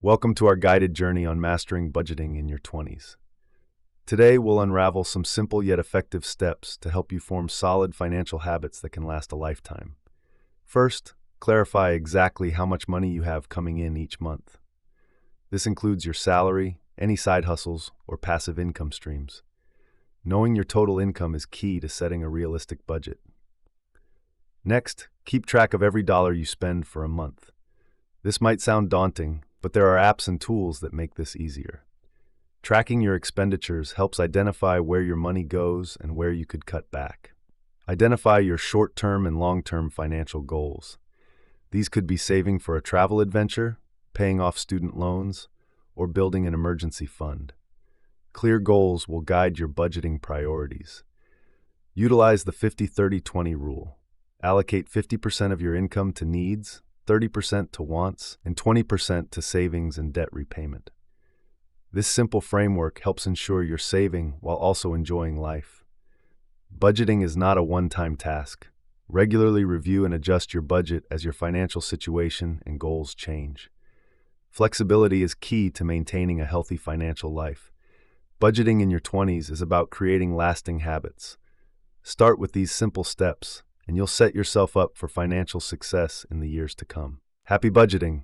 Welcome to our guided journey on mastering budgeting in your 20s. Today, we'll unravel some simple yet effective steps to help you form solid financial habits that can last a lifetime. First, clarify exactly how much money you have coming in each month. This includes your salary, any side hustles, or passive income streams. Knowing your total income is key to setting a realistic budget. Next, keep track of every dollar you spend for a month. This might sound daunting, but there are apps and tools that make this easier. Tracking your expenditures helps identify where your money goes and where you could cut back. Identify your short-term and long-term financial goals. These could be saving for a travel adventure, paying off student loans, or building an emergency fund. Clear goals will guide your budgeting priorities. Utilize the 50-30-20 rule. Allocate 50% of your income to needs, 30% to wants, and 20% to savings and debt repayment. This simple framework helps ensure you're saving while also enjoying life. Budgeting is not a one-time task. Regularly review and adjust your budget as your financial situation and goals change. Flexibility is key to maintaining a healthy financial life. Budgeting in your 20s is about creating lasting habits. Start with these simple steps, and you'll set yourself up for financial success in the years to come. Happy budgeting!